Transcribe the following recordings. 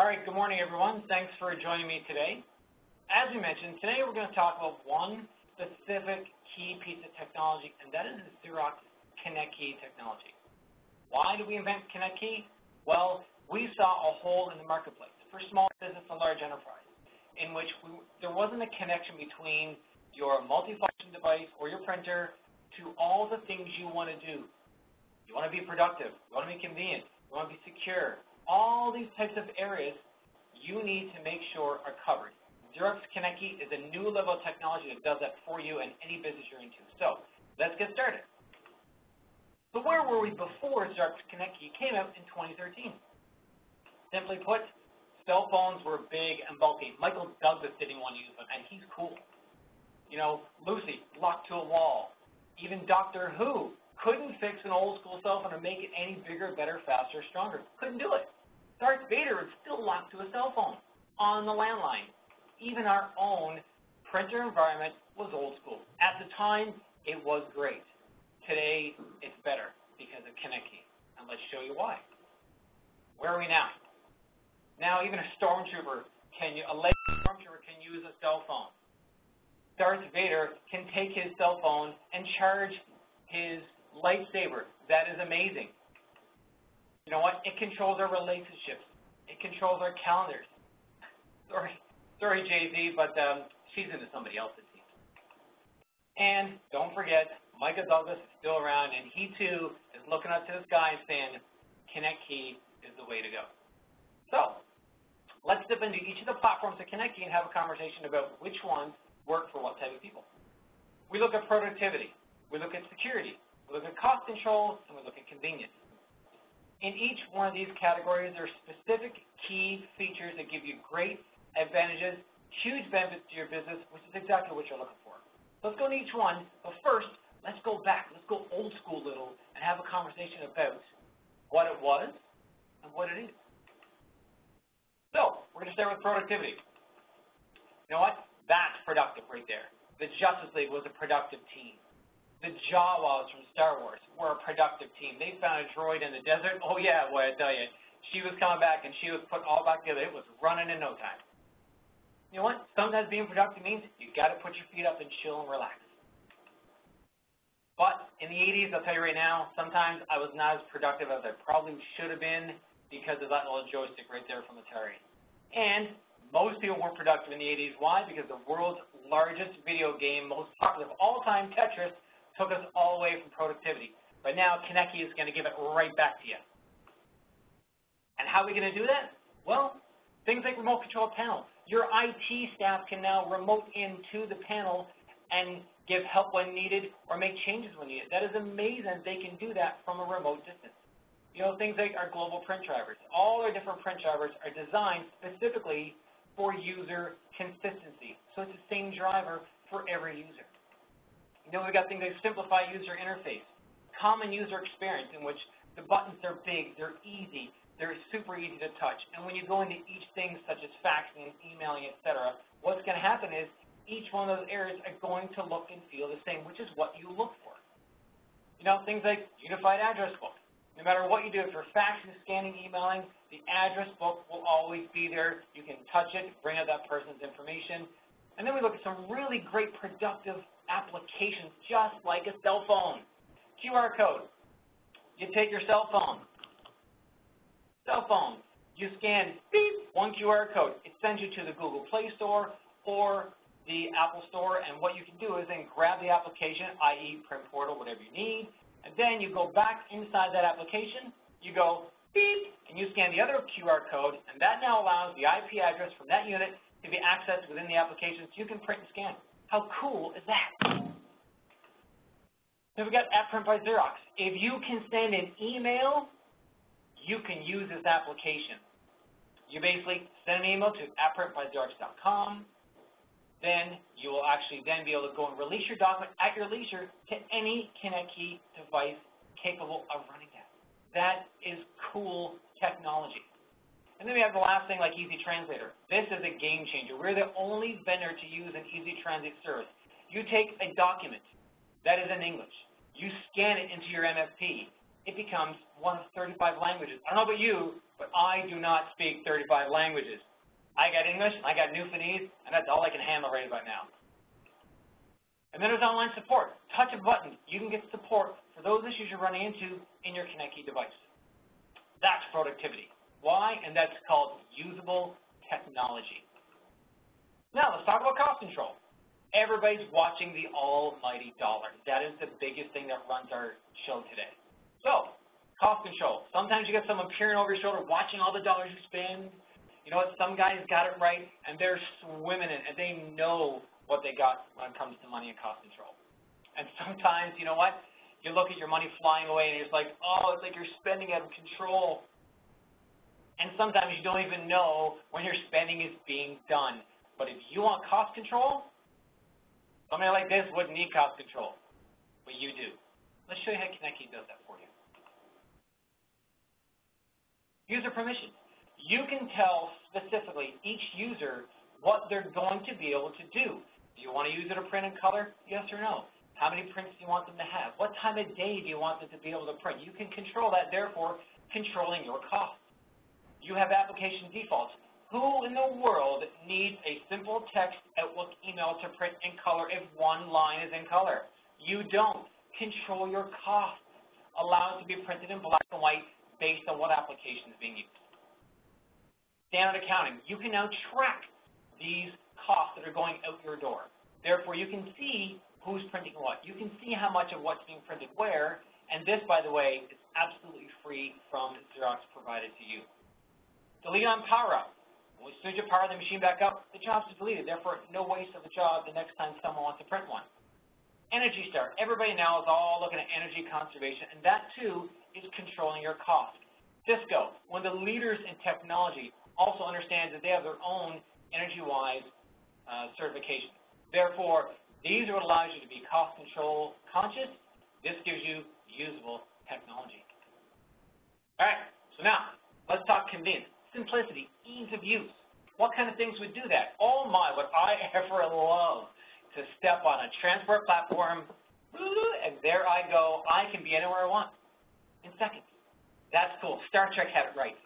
right, good morning, everyone. Thanks for joining me today. As we mentioned, today we're going to talk about one specific key piece of technology, and that is the Xerox ConnectKey technology. Why did we invent ConnectKey? Well, we saw a hole in the marketplace for small business and large enterprise in which there wasn't a connection between your multifunction device or your printer to all the things you want to do. You want to be productive, you want to be convenient, you want to be secure. All these types of areas you need to make sure are covered. Xerox ConnectKey is a new level of technology that does that for you and any business you're into. So let's get started. So where were we before Xerox ConnectKey came out in 2013? Simply put, cell phones were big and bulky. Michael Douglas didn't want to use one, and he's cool. You know, Lucy, locked to a wall. Even Doctor Who couldn't fix an old school cell phone and make it any bigger, better, faster, stronger. Couldn't do it. Darth Vader was still locked to a cell phone on the landline. Even our own printer environment was old school. At the time, it was great. Today, it's better because of ConnectKey. And let's show you why. Where are we now? Now, even a stormtrooper a late stormtrooper can use a cell phone. Darth Vader can take his cell phone and charge his lightsaber. That is amazing. You know what? It controls our relationships. It controls our calendars. Sorry, Jay-Z, but she's into somebody else, it seems. And don't forget, Michael Douglas is still around, and he too is looking up to the sky and saying, ConnectKey is the way to go. So let's dip into each of the platforms of ConnectKey and have a conversation about which ones work for what type of people. We look at productivity. We look at security. We look at cost control, and we look at convenience. In each one of these categories, there are specific key features that give you great advantages, huge benefits to your business, which is exactly what you're looking for. So let's go to each one, but first, let's go back. Let's go old school a little and have a conversation about what it was and what it is. So we're going to start with productivity. You know what? That's productive right there. The Justice League was a productive team. The Jawas from Star Wars were a productive team. They found a droid in the desert. Oh, yeah, boy, I tell you. She was coming back, and she was putting all back together. It was running in no time. You know what? Sometimes being productive means you got to put your feet up and chill and relax. But in the 80s, I'll tell you right now, sometimes I was not as productive as I probably should have been because of that little joystick right there from Atari. And most people weren't productive in the 80s. Why? Because the world's largest video game, most popular of all time, Tetris, took us all the way from productivity. But now ConnectKey is going to give it right back to you. And how are we going to do that? Well, things like remote control panel. Your IT staff can now remote into the panel and give help when needed or make changes when needed. That is amazing. They can do that from a remote distance. You know, things like our global print drivers. All our different print drivers are designed specifically for user consistency. So it's the same driver for every user. You know, we've got things like simplified user interface, common user experience in which the buttons are big, they're easy, they're super easy to touch. And when you go into each thing such as faxing, emailing, etc., what's going to happen is each one of those areas are going to look and feel the same, which is what you look for. You know, things like unified address book. No matter what you do, if you're faxing, scanning, emailing, the address book will always be there. You can touch it, bring out that person's information. And then we look at some really great productive applications just like a cell phone. QR code. You take your cell phone, you scan, beep, one QR code. It sends you to the Google Play Store or the Apple Store, and what you can do is then grab the application, i.e. Print Portal, whatever you need, and then you go back inside that application, you go beep, and you scan the other QR code, and that now allows the IP address from that unit to be accessed within the application so you can print and scan. How cool is that? So we've got Print by Xerox. If you can send an email, you can use this application. You basically send an email to @printbyxerox.com. Then you will actually then be able to go and release your document at your leisure to any ConnectKey device capable of running that. That is cool technology. And then we have the last thing like Easy Translator. This is a game changer. We're the only vendor to use an Easy Translate service. You take a document that is in English. You scan it into your MFP. it becomes one of 35 languages. I don't know about you, but I do not speak 35 languages. I got English, I got Newfoundlandese, and that's all I can handle right about now. And then there's online support. Touch a button, you can get support for those issues you're running into in your ConnectKey device. That's productivity. Why? And that's called usable technology. Now let's talk about cost control. Everybody's watching the almighty dollar. That is the biggest thing that runs our show today. So, cost control. Sometimes you get someone peering over your shoulder, watching all the dollars you spend. You know what? Some guys got it right, and they're swimming in it, and they know what they got when it comes to money and cost control. And sometimes, you know what? You look at your money flying away, and it's like, oh, it's like you're spending out of control. And sometimes you don't even know when your spending is being done. But if you want cost control, somebody like this wouldn't need cost control, but you do. Let's show you how ConnectKey does that for you. User permissions. You can tell specifically each user what they're going to be able to do. Do you want to use it to print in color? Yes or no? How many prints do you want them to have? What time of day do you want them to be able to print? You can control that, therefore controlling your costs. You have application defaults. Who in the world needs a simple text Outlook email to print in color if one line is in color? You don't. Control your costs. Allow it to be printed in black and white based on what application is being used. Standard accounting. You can now track these costs that are going out your door. Therefore, you can see who's printing what. You can see how much of what's being printed where, and this, by the way, is absolutely free from Xerox provided to you. Delete on power up. As soon as you power the machine back up, the job's deleted. Therefore, no waste of a job the next time someone wants to print one. Energy Star. Everybody now is all looking at energy conservation, and that, too, is controlling your cost. Cisco, one of the leaders in technology, also understands that they have their own energy-wise certification. Therefore, these are what allows you to be cost control conscious. This gives you usable technology. All right, so now let's talk convenience, simplicity, ease of use. What kind of things would do that? Oh my, would I ever love to step on a transport platform, and there I go. I can be anywhere I want in seconds. That's cool. Star Trek had it right.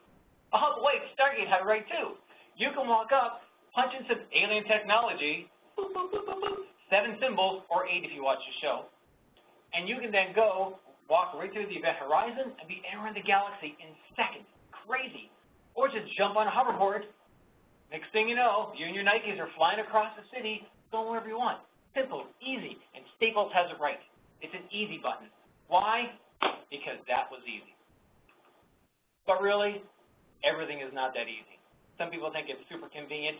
Oh, wait, Stargate had it right, too. You can walk up, punch in some alien technology, boop, boop, boop, boop, boop, 7 symbols, or 8 if you watch the show, and you can then go walk right through the event horizon and be anywhere in the galaxy in seconds. Crazy. Or just jump on a hoverboard. Next thing you know, you and your Nikes are flying across the city, going wherever you want. Simple, easy, and Staples has it right. It's an easy button. Why? Because that was easy. But really, everything is not that easy. Some people think it's super convenient.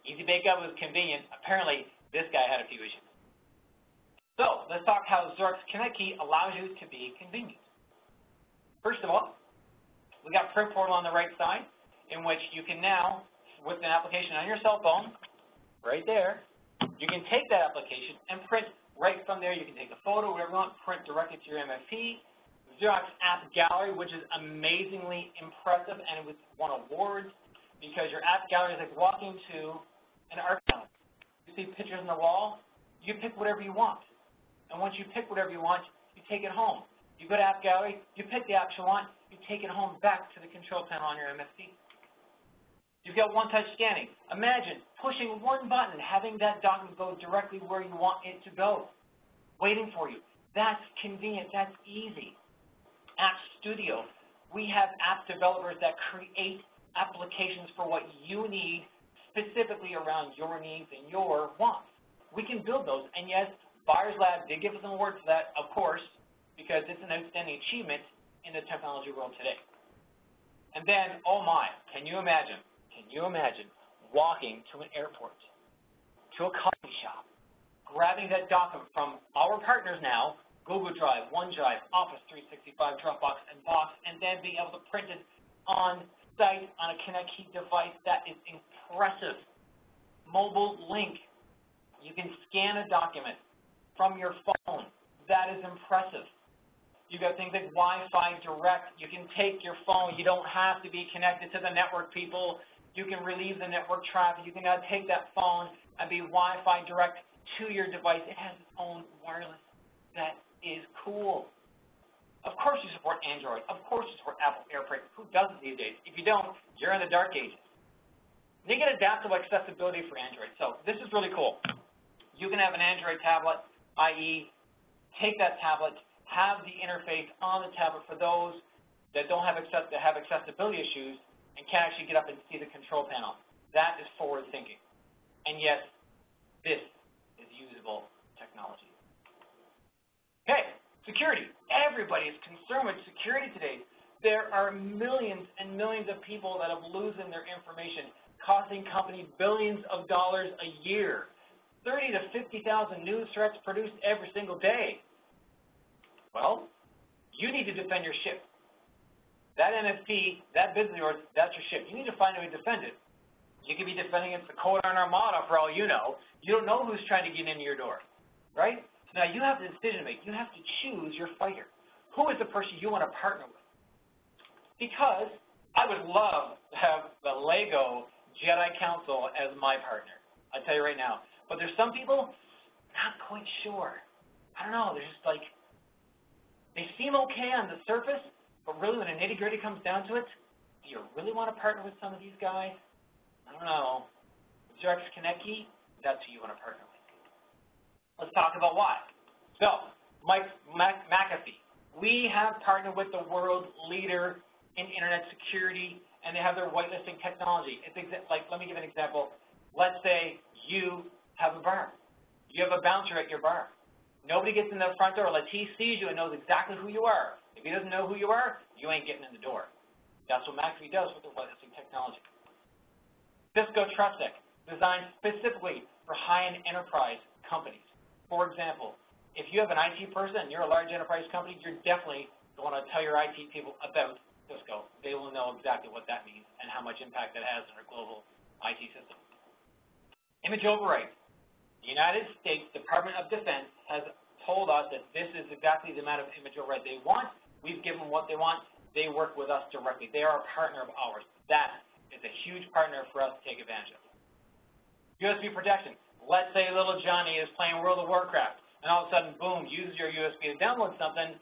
Easy Bake Up was convenient. Apparently, this guy had a few issues. So let's talk how Xerox ConnectKey allows you to be convenient. First of all, we got Print Portal on the right side, in which you can now, with an application on your cell phone, right there, you can take that application and print right from there. You can take a photo, whatever you want, print directly to your MFP. Xerox App Gallery, which is amazingly impressive, and it was won awards because your app gallery is like walking to an art gallery. You see pictures on the wall, you pick whatever you want. And once you pick whatever you want, you take it home. You go to App Gallery, you pick the apps you want, you take it home back to the control panel on your MFP. You've got one-touch scanning. Imagine pushing one button, having that document go directly where you want it to go, waiting for you. That's convenient. That's easy. App Studio. We have app developers that create applications for what you need, specifically around your needs and your wants. We can build those. And yes, Buyers Lab did give us an award for that, of course, because it's an outstanding achievement in the technology world today. And then, oh my, can you imagine walking to an airport, to a coffee shop, grabbing that document from our partners now, Google Drive, OneDrive, Office 365, Dropbox, and Box, and then being able to print it on site on a ConnectKey device? That is impressive. Mobile link. You can scan a document from your phone. That is impressive. You've got things like Wi-Fi Direct. You can take your phone. You don't have to be connected to the network, people. You can relieve the network traffic. You can now take that phone and be Wi-Fi Direct to your device. It has its own wireless. That is cool. Of course you support Android. Of course you support Apple AirPlay. Who doesn't these days? If you don't, you're in the dark ages. You get adaptable accessibility for Android. So this is really cool. You can have an Android tablet, i.e., take that tablet, have the interface on the tablet for those that don't have accessibility issues and can actually get up and see the control panel. That is forward thinking. And yes, this is usable technology. Okay, security. Everybody is concerned with security today. There are millions and millions of people that have losing their information, costing companies billions of dollars a year. 30 to 50,000 news threats produced every single day. Well, you need to defend your ship. That NFT, that business of yours, that's your ship. You need to find a way to defend it. You could be defending against the Cold Iron Armada for all you know. You don't know who's trying to get into your door, right? So now you have the decision to make. You have to choose your fighter. Who is the person you want to partner with? Because I would love to have the Lego Jedi Council as my partner. I'll tell you right now. But there's some people, not quite sure. I don't know, they're just like, they seem okay on the surface, but really when the nitty-gritty comes down to it, do you really want to partner with some of these guys? I don't know. Xerox ConnectKey, that's who you want to partner with. Let's talk about why. So, Mike McAfee. We have partnered with the world leader in internet security, and they have their whitelisting technology. It's like, let me give an example. Let's say you have a bar. You have a bouncer at your bar. Nobody gets in the front door unless he sees you and knows exactly who you are. If he doesn't know who you are, you ain't getting in the door. That's what McAfee does with their whitelisting technology. Cisco TrustSec, designed specifically for high-end enterprise companies. For example, if you have an IT person and you're a large enterprise company, you're definitely going to tell your IT people about Cisco. They will know exactly what that means and how much impact that has on our global IT system. Image override. The United States Department of Defense has told us that this is exactly the amount of image override they want. We've given them what they want. They work with us directly. They are a partner of ours. That is a huge partner for us to take advantage of. USB protection. Let's say little Johnny is playing World of Warcraft, and all of a sudden, boom, uses your USB to download something,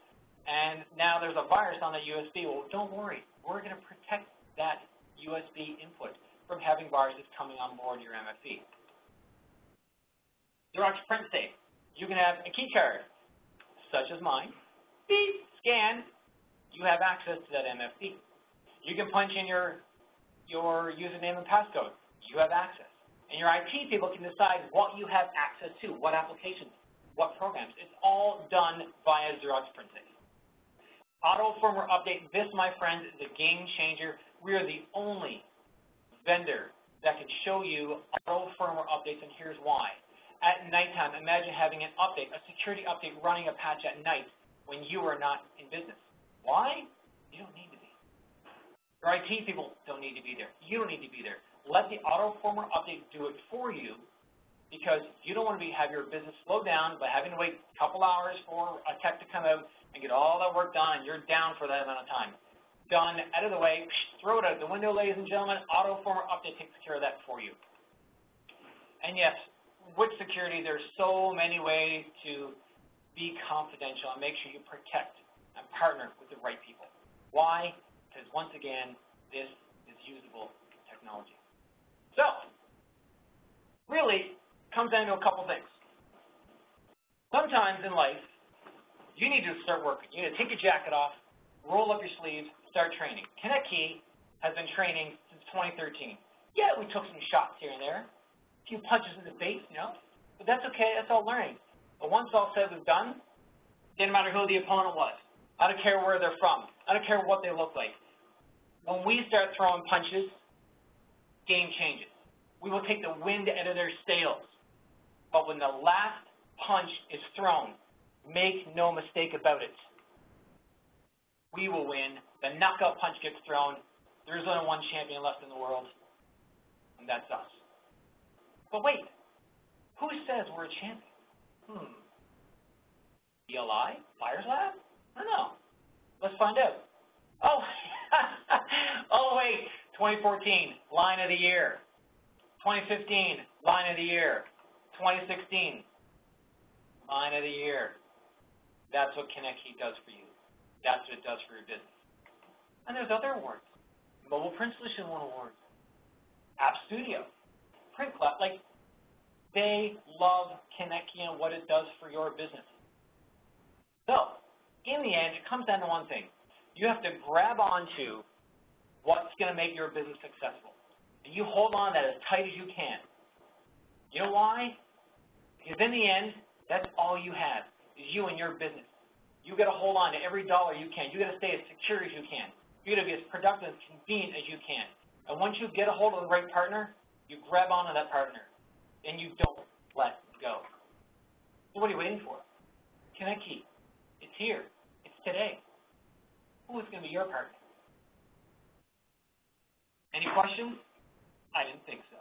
and now there's a virus on that USB. Well, don't worry. We're going to protect that USB input from having viruses coming on board your MFE. Xerox Print Safe. You can have a key card, such as mine. Beep, scan. You have access to that MFE. You can punch in your username and passcode. You have access. And your IT people can decide what you have access to, what applications, what programs. It's all done via Xerox Print Safe. Auto firmware update. This, my friends, is a game changer. We are the only vendor that can show you auto firmware updates, and here's why. At nighttime, imagine having an update, a security update, running a patch at night when you are not in business. Why? You don't need to be. Your IT people don't need to be there. You don't need to be there. Let the auto firmware update do it for you, because you don't want to have your business slow down by having to wait a couple hours for a tech to come out and get all that work done, and you're down for that amount of time. Done, out of the way, throw it out the window, ladies and gentlemen. Auto firmware update takes care of that for you. And yes, with security, there's so many ways to be confidential and make sure you protect and partner with the right people. Why? Because once again, this is usable technology. So, really, it comes down to a couple things. Sometimes in life, you need to start working. You need to take your jacket off, roll up your sleeves, start training. ConnectKey has been training since 2013. Yeah, we took some shots here and there. Few punches in the face, you know, but that's okay. That's all learning. But once all said was done, didn't matter who the opponent was. I don't care where they're from. I don't care what they look like. When we start throwing punches, game changes. We will take the wind out of their sails. But when the last punch is thrown, make no mistake about it, we will win. The knockout punch gets thrown. There is only one champion left in the world, and that's us. But wait, who says we're a champion? BLI? Flyers Lab? I don't know. Let's find out. Oh, oh wait, 2014, Line of the Year. 2015, Line of the Year. 2016, Line of the Year. That's what ConnectKey does for you. That's what it does for your business. And there's other awards. Mobile Print Solution won awards. App Studio, Print Club, like they love ConnectKey and what it does for your business. So, in the end, it comes down to one thing. You have to grab onto what's going to make your business successful. And you hold on to that as tight as you can. You know why? Because in the end, that's all you have, is you and your business. You got to hold on to every dollar you can. You got to stay as secure as you can. You got to be as productive and convenient as you can. And once you get a hold of the right partner, you grab onto that partner, and you don't let go. So what are you waiting for? ConnectKey. It's here. It's today. Who is going to be your partner? Any questions? I didn't think so.